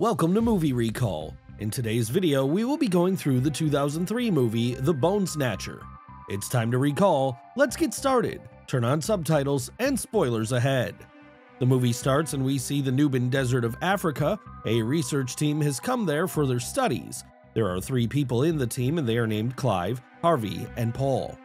Welcome to Movie Recall. In today's video, we will be going through the 2003 movie The Bone Snatcher. It's time to recall, let's get started, turn on subtitles, and spoilers ahead. The movie starts and we see the Namib Desert of Africa. A research team has come there for their studies. There are 3 people in the team and they are named Clive, Harvey, and Paul.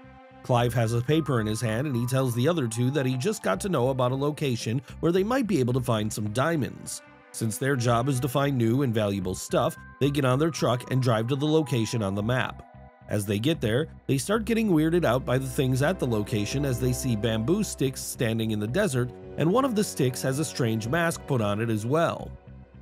Clive has a paper in his hand and he tells the other 2 that he just got to know about a location where they might be able to find some diamonds. Since their job is to find new and valuable stuff, they get on their truck and drive to the location on the map. As they get there, they start getting weirded out by the things at the location as they see bamboo sticks standing in the desert, and one of the sticks has a strange mask put on it as well.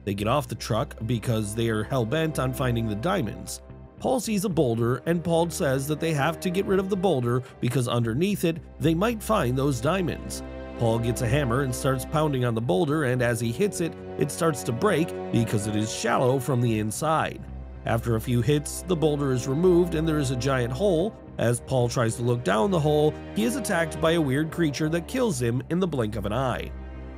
They get off the truck because they are hell-bent on finding the diamonds. Paul sees a boulder and Paul says that they have to get rid of the boulder because underneath it, they might find those diamonds. Paul gets a hammer and starts pounding on the boulder, and as he hits it, it starts to break because it is shallow from the inside. After a few hits, the boulder is removed and there is a giant hole. As Paul tries to look down the hole, he is attacked by a weird creature that kills him in the blink of an eye.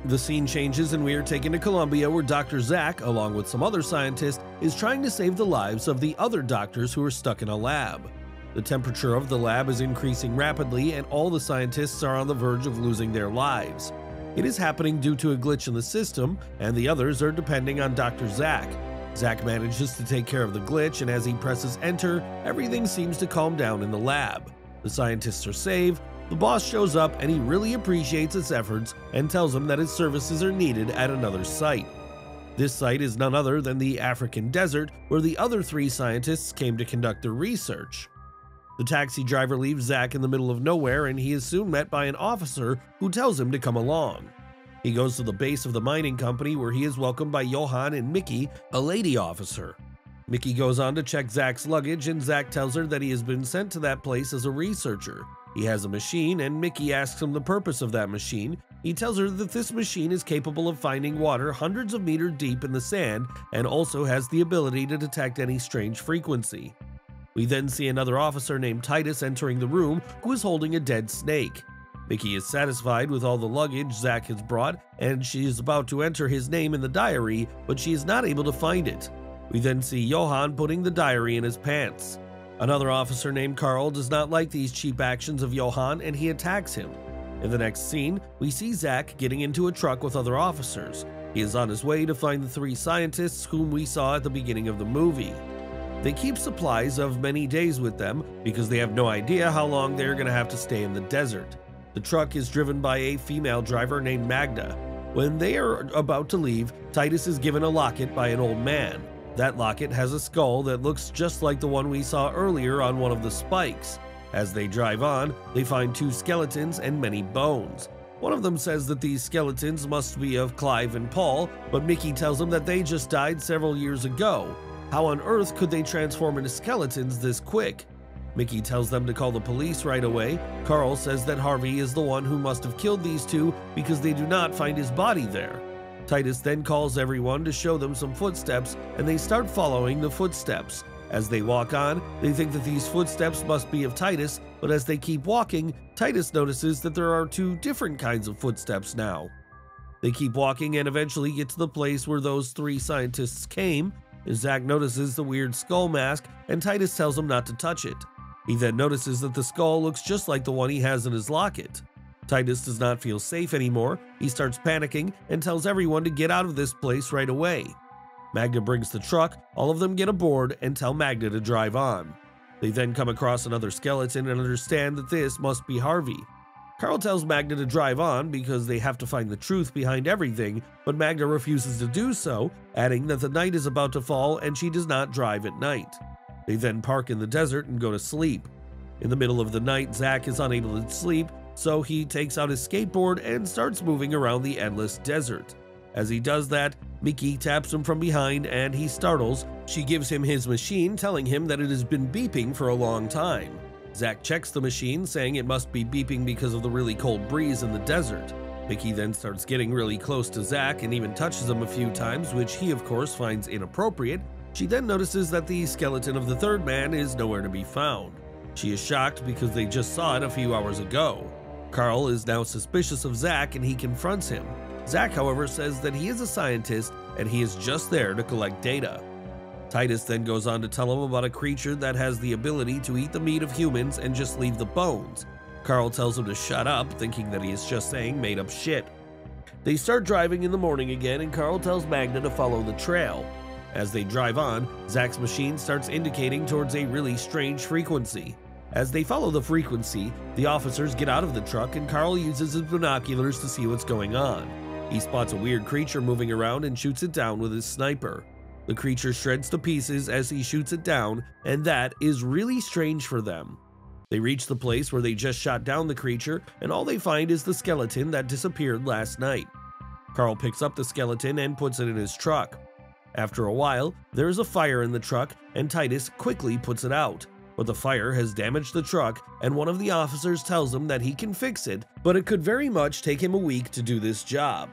The scene changes and we are taken to Colombia, where Dr. Zach, along with some other scientists, is trying to save the lives of the other doctors who are stuck in a lab. The temperature of the lab is increasing rapidly and all the scientists are on the verge of losing their lives. It is happening due to a glitch in the system, and the others are depending on Dr. Zach. Zach manages to take care of the glitch, and as he presses enter, everything seems to calm down in the lab. The scientists are saved, the boss shows up and he really appreciates his efforts and tells him that his services are needed at another site. This site is none other than the African desert, where the other 3 scientists came to conduct their research. The taxi driver leaves Zach in the middle of nowhere and he is soon met by an officer who tells him to come along. He goes to the base of the mining company, where he is welcomed by Johan and Mickey, a lady officer. Mickey goes on to check Zach's luggage and Zach tells her that he has been sent to that place as a researcher. He has a machine and Mickey asks him the purpose of that machine. He tells her that this machine is capable of finding water hundreds of meters deep in the sand and also has the ability to detect any strange frequency. We then see another officer named Titus entering the room, who is holding a dead snake. Mickey is satisfied with all the luggage Zach has brought and she is about to enter his name in the diary, but she is not able to find it. We then see Johan putting the diary in his pants. Another officer named Carl does not like these cheap actions of Johan and he attacks him. In the next scene, we see Zach getting into a truck with other officers. He is on his way to find the 3 scientists whom we saw at the beginning of the movie. They keep supplies of many days with them because they have no idea how long they are going to have to stay in the desert. The truck is driven by a female driver named Magda. When they are about to leave, Titus is given a locket by an old man. That locket has a skull that looks just like the one we saw earlier on one of the spikes. As they drive on, they find 2 skeletons and many bones. One of them says that these skeletons must be of Clive and Paul, but Mickey tells them that they just died several years ago. How on earth could they transform into skeletons this quick? Mickey tells them to call the police right away. Carl says that Harvey is the one who must have killed these 2 because they do not find his body there. Titus then calls everyone to show them some footsteps and they start following the footsteps. As they walk on, they think that these footsteps must be of Titus, but as they keep walking, Titus notices that there are 2 different kinds of footsteps now. They keep walking and eventually get to the place where those 3 scientists came. Zach notices the weird skull mask and Titus tells him not to touch it. He then notices that the skull looks just like the one he has in his locket. Titus does not feel safe anymore. He starts panicking and tells everyone to get out of this place right away. Magda brings the truck, all of them get aboard and tell Magda to drive on. They then come across another skeleton and understand that this must be Harvey. Carl tells Magda to drive on because they have to find the truth behind everything, but Magda refuses to do so, adding that the night is about to fall and she does not drive at night. They then park in the desert and go to sleep. In the middle of the night, Zach is unable to sleep, so he takes out his skateboard and starts moving around the endless desert. As he does that, Mickey taps him from behind and he startles. She gives him his machine, telling him that it has been beeping for a long time. Zach checks the machine, saying it must be beeping because of the really cold breeze in the desert. Mickey then starts getting really close to Zach and even touches him a few times, which he of course finds inappropriate. She then notices that the skeleton of the 3rd man is nowhere to be found. She is shocked because they just saw it a few hours ago. Carl is now suspicious of Zach and he confronts him. Zach, however, says that he is a scientist and he is just there to collect data. Titus then goes on to tell him about a creature that has the ability to eat the meat of humans and just leave the bones. Carl tells him to shut up, thinking that he is just saying made up shit. They start driving in the morning again, and Carl tells Magda to follow the trail. As they drive on, Zach's machine starts indicating towards a really strange frequency. As they follow the frequency, the officers get out of the truck and Carl uses his binoculars to see what's going on. He spots a weird creature moving around and shoots it down with his sniper. The creature shreds to pieces as he shoots it down, and that is really strange for them. They reach the place where they just shot down the creature, and all they find is the skeleton that disappeared last night. Carl picks up the skeleton and puts it in his truck. After a while, there is a fire in the truck, and Titus quickly puts it out. But the fire has damaged the truck, and one of the officers tells him that he can fix it, but it could very much take him a week to do this job.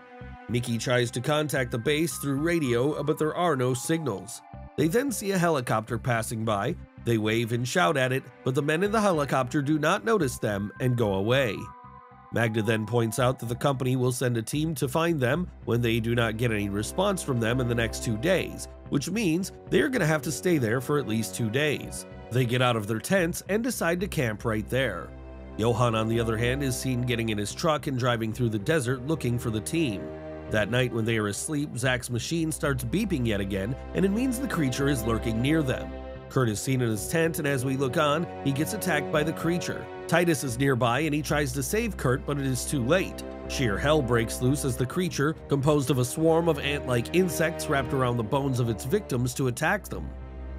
Mickey tries to contact the base through radio, but there are no signals. They then see a helicopter passing by. They wave and shout at it, but the men in the helicopter do not notice them and go away. Magda then points out that the company will send a team to find them when they do not get any response from them in the next 2 days, which means they're going to have to stay there for at least 2 days. They get out of their tents and decide to camp right there. Johan, on the other hand, is seen getting in his truck and driving through the desert looking for the team. That night when they are asleep, Zach's machine starts beeping yet again, and it means the creature is lurking near them. Kurt is seen in his tent, and as we look on, he gets attacked by the creature. Titus is nearby and he tries to save Kurt, but it is too late. Sheer hell breaks loose as the creature, composed of a swarm of ant-like insects wrapped around the bones of its victims, to attack them.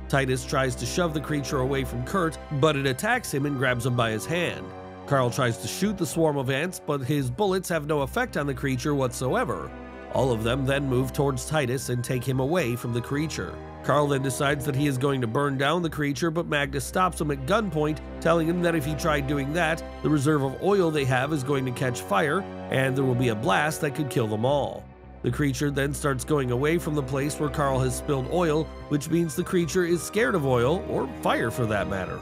Titus tries to shove the creature away from Kurt, but it attacks him and grabs him by his hand. Carl tries to shoot the swarm of ants, but his bullets have no effect on the creature whatsoever. All of them then move towards Titus and take him away from the creature. Carl then decides that he is going to burn down the creature, but Magda stops him at gunpoint, telling him that if he tried doing that, the reserve of oil they have is going to catch fire, and there will be a blast that could kill them all. The creature then starts going away from the place where Carl has spilled oil, which means the creature is scared of oil, or fire for that matter.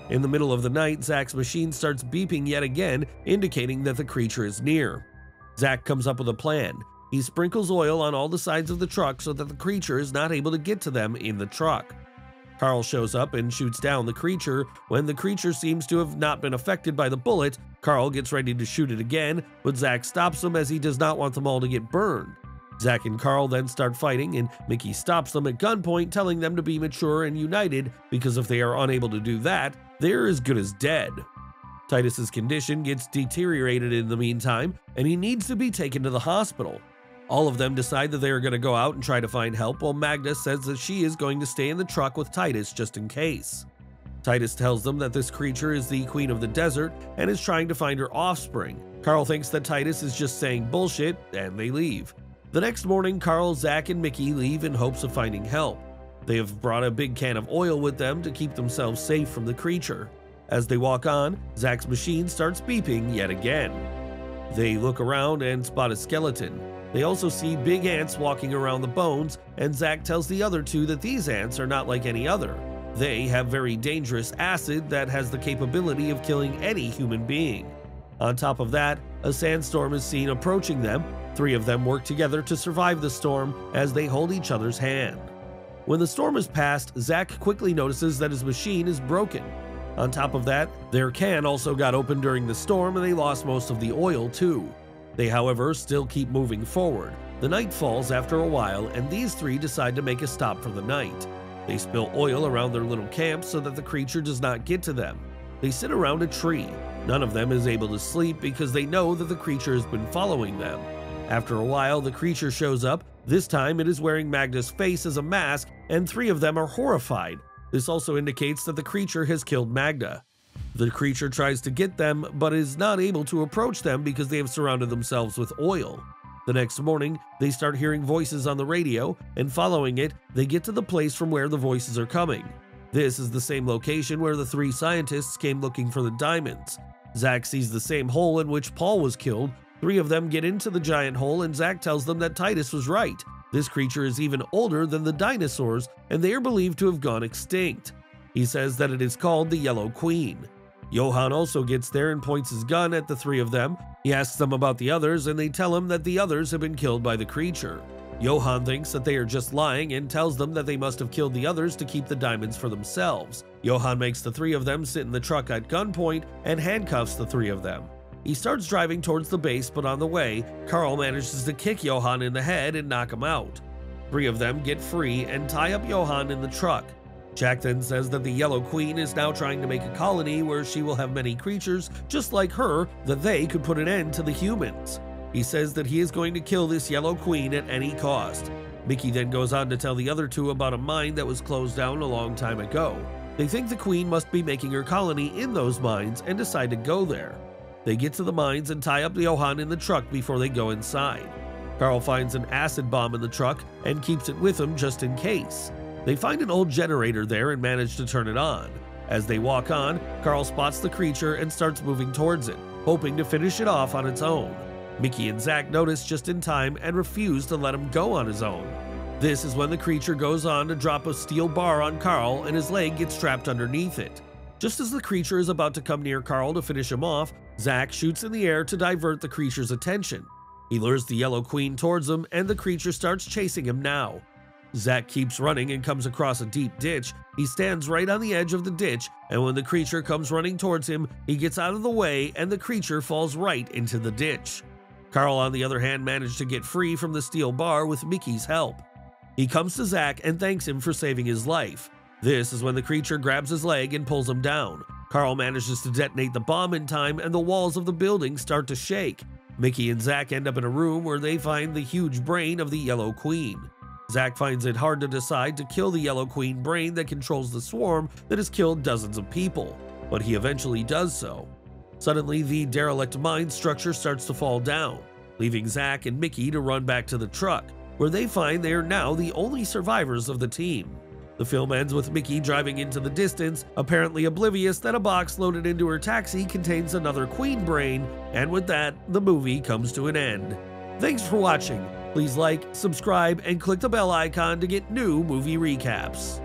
In the middle of the night, Zach's machine starts beeping yet again, indicating that the creature is near. Zach comes up with a plan. He sprinkles oil on all the sides of the truck so that the creature is not able to get to them in the truck. Carl shows up and shoots down the creature. When the creature seems to have not been affected by the bullet, Carl gets ready to shoot it again, but Zach stops him as he does not want them all to get burned. Zach and Carl then start fighting, and Mickey stops them at gunpoint, telling them to be mature and united, because if they are unable to do that, they're as good as dead. Titus's condition gets deteriorated in the meantime, and he needs to be taken to the hospital. All of them decide that they are going to go out and try to find help, while Magda says that she is going to stay in the truck with Titus just in case. Titus tells them that this creature is the queen of the desert and is trying to find her offspring. Carl thinks that Titus is just saying bullshit, and they leave. The next morning, Carl, Zach, and Mickey leave in hopes of finding help. They have brought a big can of oil with them to keep themselves safe from the creature. As they walk on, Zach's machine starts beeping yet again. They look around and spot a skeleton. They also see big ants walking around the bones, and Zach tells the other two that these ants are not like any other. They have very dangerous acid that has the capability of killing any human being. On top of that, a sandstorm is seen approaching them. 3 of them work together to survive the storm as they hold each other's hand. When the storm is past, Zach quickly notices that his machine is broken. On top of that, their can also got open during the storm and they lost most of the oil too. They, however, still keep moving forward. The night falls after a while, and these 3 decide to make a stop for the night. They spill oil around their little camp so that the creature does not get to them. They sit around a tree. None of them is able to sleep because they know that the creature has been following them. After a while, the creature shows up. This time it is wearing Magda's face as a mask, and 3 of them are horrified. This also indicates that the creature has killed Magda. The creature tries to get them, but is not able to approach them because they have surrounded themselves with oil. The next morning, they start hearing voices on the radio, and following it, they get to the place from where the voices are coming. This is the same location where the 3 scientists came looking for the diamonds. Zach sees the same hole in which Paul was killed. 3 of them get into the giant hole, and Zach tells them that Titus was right. This creature is even older than the dinosaurs, and they are believed to have gone extinct. He says that it is called the Yellow Queen. Johan also gets there and points his gun at the 3 of them. He asks them about the others, and they tell him that the others have been killed by the creature. Johann thinks that they are just lying and tells them that they must have killed the others to keep the diamonds for themselves. Johann makes the three of them sit in the truck at gunpoint and handcuffs the three of them. He starts driving towards the base, but on the way, Carl manages to kick Johann in the head and knock him out. Three of them get free and tie up Johann in the truck. Jack then says that the Yellow Queen is now trying to make a colony where she will have many creatures just like her, that they could put an end to the humans. He says that he is going to kill this Yellow Queen at any cost. Mickey then goes on to tell the other two about a mine that was closed down a long time ago. They think the Queen must be making her colony in those mines and decide to go there. They get to the mines and tie up Johann in the truck before they go inside. Carl finds an acid bomb in the truck and keeps it with him just in case. They find an old generator there and manage to turn it on. As they walk on, Carl spots the creature and starts moving towards it, hoping to finish it off on its own. Mickey and Zack notice just in time and refuse to let him go on his own. This is when the creature goes on to drop a steel bar on Carl and his leg gets trapped underneath it. Just as the creature is about to come near Carl to finish him off, Zack shoots in the air to divert the creature's attention. He lures the Yellow Queen towards him and the creature starts chasing him now. Zack keeps running and comes across a deep ditch. He stands right on the edge of the ditch, and when the creature comes running towards him, he gets out of the way and the creature falls right into the ditch. Carl, on the other hand, managed to get free from the steel bar with Mickey's help. He comes to Zack and thanks him for saving his life. This is when the creature grabs his leg and pulls him down. Carl manages to detonate the bomb in time and the walls of the building start to shake. Mickey and Zack end up in a room where they find the huge brain of the Yellow Queen. Zack finds it hard to decide to kill the Yellow Queen brain that controls the swarm that has killed dozens of people, but he eventually does so. Suddenly, the derelict mine structure starts to fall down, leaving Zack and Mickey to run back to the truck, where they find they are now the only survivors of the team. The film ends with Mickey driving into the distance, apparently oblivious that a box loaded into her taxi contains another queen brain, and with that, the movie comes to an end. Thanks for watching. Please like, subscribe, and click the bell icon to get new movie recaps.